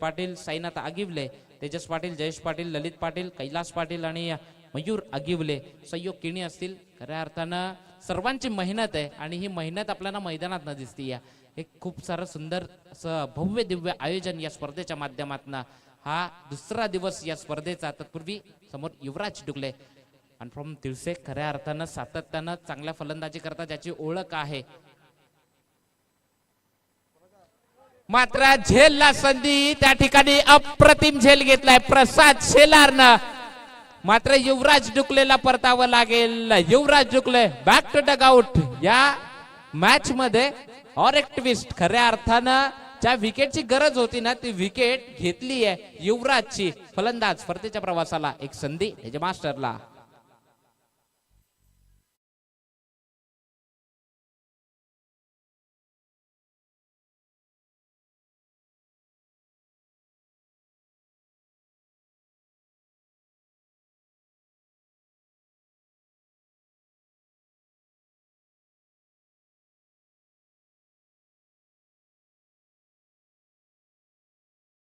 पाटील, साईनाथ आगिवले, तेजस पाटील, जयेश पाटील, ललित पाटील, कैलास पाटील आणि मयूर आगिवले सहयोग किणी असतील. खऱ्या अर्थानं सर्वांची मेहनत आहे आणि ही मेहनत आपल्याला मैदानात न दिसती. या एक खूप सारं सुंदर असं भव्य दिव्य आयोजन या स्पर्धेच्या माध्यमातून. हा दुसरा दिवस या स्पर्धेचा. तत्पूर्वी समोर युवराज डुकले आणि फ्रॉम तिळसे खऱ्या अर्थानं सातत्यानं चांगल्या फलंदाजी करता ज्याची ओळख आहे. मात्र झेलला संधी, त्या ठिकाणी अप्रतिम झेल घेतलाय प्रसाद शेलारनं. मात्र युवराज डुकलेला परतावं लागेल. युवराज डुकले बॅक टू डगआउट. या मॅच मध्ये और एक ट्विस्ट, खऱ्या अर्थानं ज्या विकेटची गरज होती ना ती विकेट घेतली आहे युवराजची. फलंदाज स्पर्धेच्या प्रवासाला एक संधी मास्टरला.